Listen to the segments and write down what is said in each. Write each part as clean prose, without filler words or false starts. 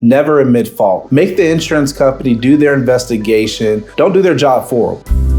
never admit fault. Make the insurance company do their investigation. Don't do their job for them.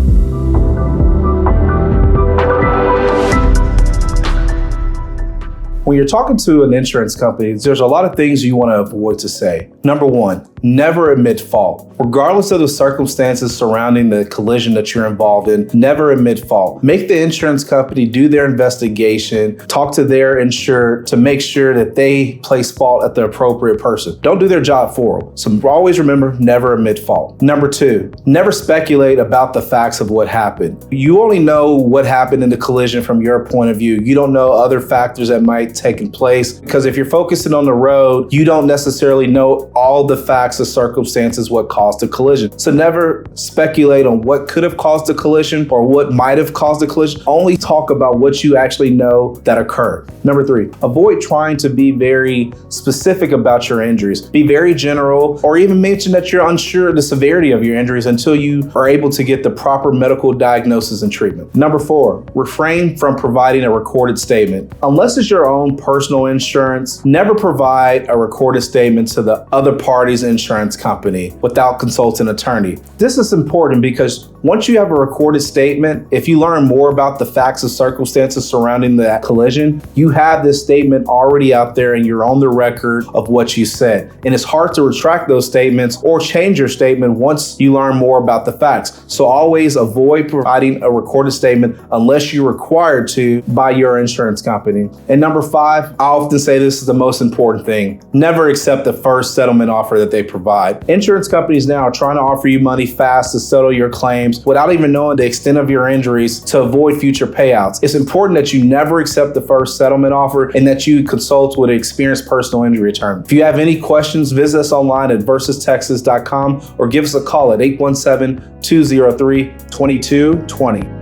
When you're talking to an insurance company, there's a lot of things you want to avoid to say. Number one, never admit fault. Regardless of the circumstances surrounding the collision that you're involved in, never admit fault. Make the insurance company do their investigation, talk to their insured to make sure that they place fault at the appropriate person. Don't do their job for them. So always remember, never admit fault. Number two, never speculate about the facts of what happened. You only know what happened in the collision from your point of view. You don't know other factors that might taken place, because if you're focusing on the road, you don't necessarily know all the facts, the circumstances, what caused the collision. So never speculate on what could have caused the collision or what might have caused the collision. Only talk about what you actually know that occurred. Number three, avoid trying to be very specific about your injuries. Be very general, or even mention that you're unsure of the severity of your injuries until you are able to get the proper medical diagnosis and treatment. Number four, refrain from providing a recorded statement. Unless it's your own personal insurance, never provide a recorded statement to the other party's insurance company without consulting an attorney. This is important because once you have a recorded statement, if you learn more about the facts and circumstances surrounding that collision, you have this statement already out there and you're on the record of what you said. And it's hard to retract those statements or change your statement once you learn more about the facts. So always avoid providing a recorded statement unless you're required to by your insurance company. And number five, I often say this is the most important thing. Never accept the first settlement offer that they provide. Insurance companies now are trying to offer you money fast to settle your claims without even knowing the extent of your injuries to avoid future payouts. It's important that you never accept the first settlement offer and that you consult with an experienced personal injury attorney. If you have any questions, visit us online at varghesetexas.com or give us a call at 817-203-2220.